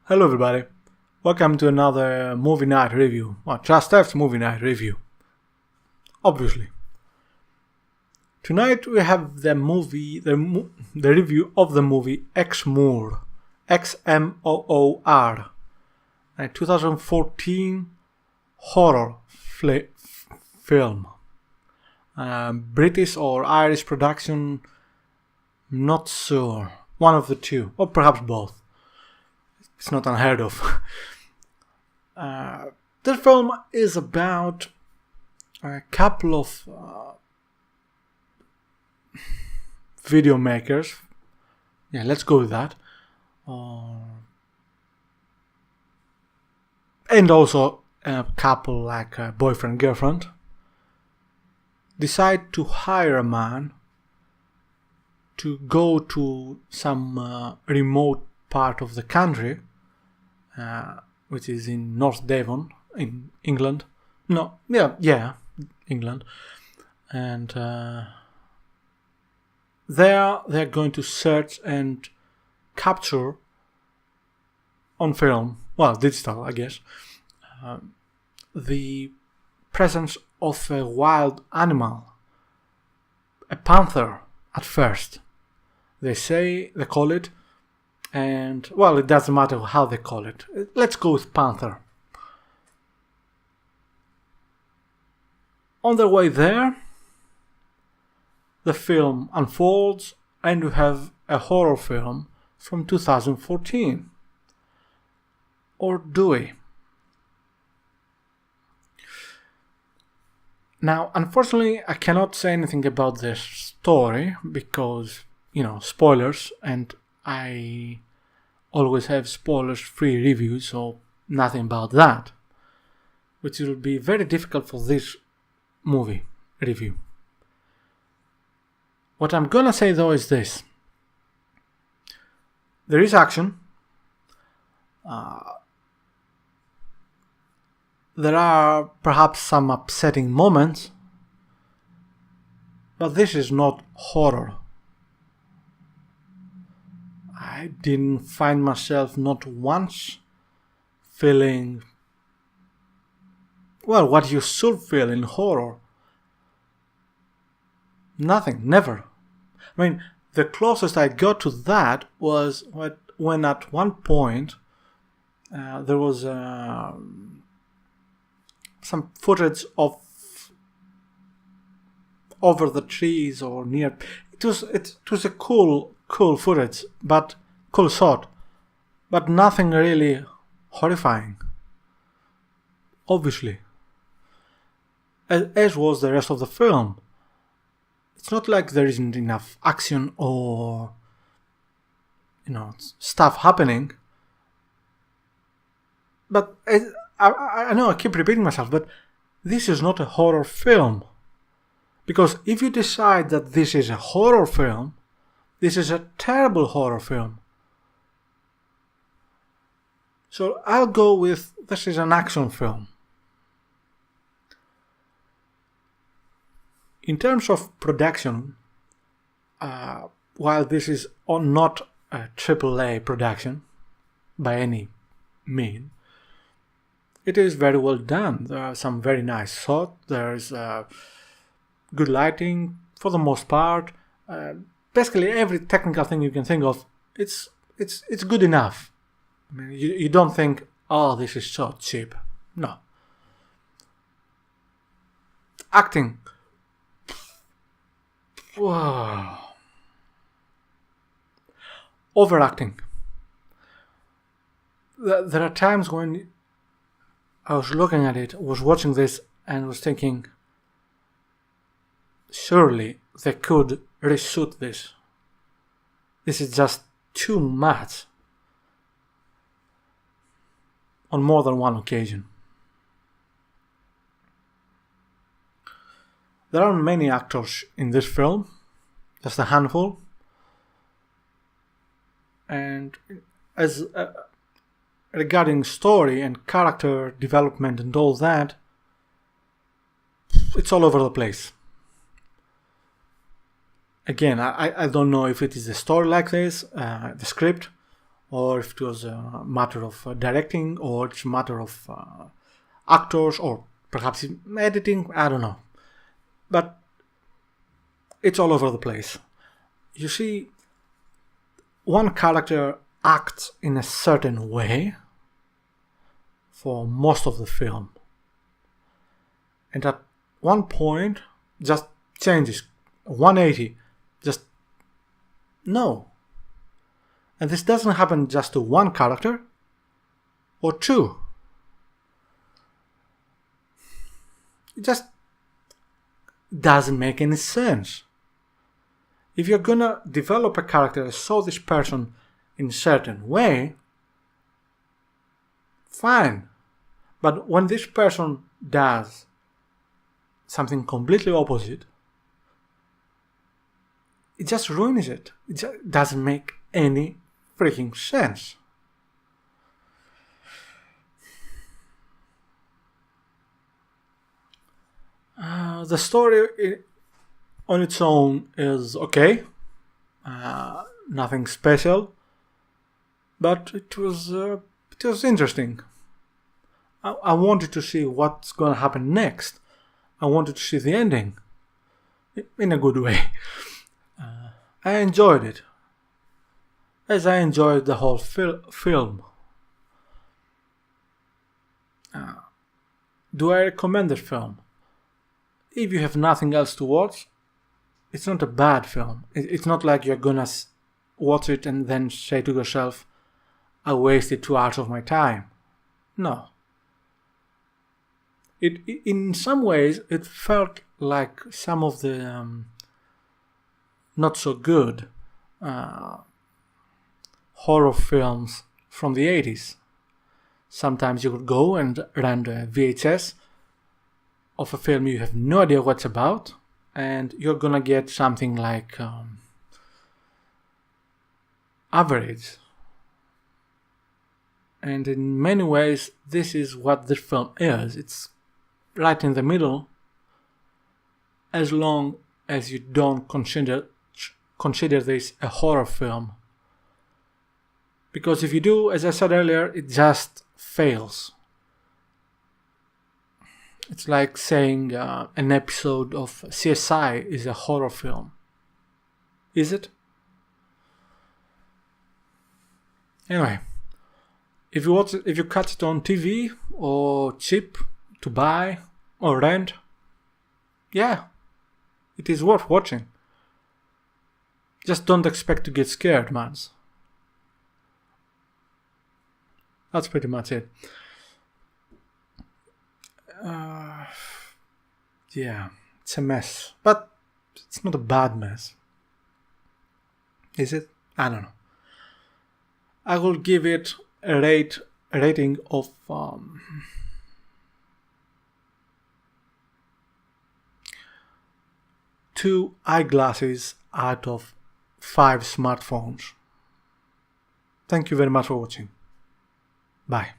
Hello everybody, welcome to another movie night review, Trusteft movie night review, obviously. Tonight we have the review of the movie X-Moor, X-M-O-O-R, a 2014 horror film. British or Irish production, not sure, one of the two, or perhaps both. It's not unheard of. The film is about a couple of video makers. Yeah, let's go with that. And also a couple like a boyfriend, girlfriend. Decide to hire a man to go to some remote part of the country, which is in North Devon, in England. England. And there they're going to search and capture on film, well, digital, I guess, the presence of a wild animal, a panther at first. They call it, and well, it doesn't matter how they call it. Let's go with panther. On their way there, the film unfolds and you have a horror film from 2014. Or do we? Now, unfortunately, I cannot say anything about this story because, spoilers, and I always have spoilers-free reviews, so nothing about that, which will be very difficult for this movie review. What I'm gonna say though is this: there is action, there are perhaps some upsetting moments, but this is not horror. I didn't find myself not once feeling, well, what you should feel in horror. Nothing, never. I mean, the closest I got to that was when at one point there was some footage of over the trees or near. It was a cool footage, but cool shot, but nothing really horrifying. Obviously, as was the rest of the film. It's not like there isn't enough action or stuff happening. But I know I keep repeating myself, but this is not a horror film. Because if you decide that this is a horror film, this is a terrible horror film. So I'll go with this is an action film. In terms of production, while this is not a AAA production by any mean, it is very well done. There are some very nice shots. There's good lighting for the most part. Basically, every technical thing you can think of, it's good enough. I mean, you don't think, oh, this is so cheap. No. Acting. Wow. Overacting. There are times when I was looking at it, was watching this, and was thinking, surely they could reshoot this. This is just too much. On more than one occasion. There aren't many actors in this film, just a handful. And as regarding story and character development and all that, it's all over the place. Again, I don't know if it is a story like this, the script, or if it was a matter of directing, or it's a matter of actors, or perhaps editing, I don't know. But it's all over the place. You see, one character acts in a certain way for most of the film, and at one point just changes 180, just no. And this doesn't happen just to one character or two. It just doesn't make any sense. If you're gonna develop a character, show this person in a certain way, fine. But when this person does something completely opposite, it just ruins it. It just doesn't make any freaking sense. The story on its own is okay, nothing special, but it was interesting. I wanted to see what's gonna happen next. I wanted to see the ending, in a good way. I enjoyed it, as I enjoyed the whole film. Do I recommend the film? If you have nothing else to watch, it's not a bad film. It's not like you're gonna watch it and then say to yourself, I wasted 2 hours of my time. No. In some ways, it felt like some of the not so good horror films from the 80s. Sometimes you would go and rent a VHS of a film you have no idea what's about, and you're gonna get something like average. And in many ways, this is what this film is. It's right in the middle, as long as you don't consider this a horror film. Because if you do, as I said earlier, it just fails. It's like saying an episode of CSI is a horror film. Is it? Anyway, if you catch it on TV or cheap to buy or rent, yeah, it is worth watching. Just don't expect to get scared, man. That's pretty much it. Yeah, it's a mess, but it's not a bad mess. Is it? I don't know. I will give it a rating of 2 eyeglasses out of 5 smartphones. Thank you very much for watching. Bye.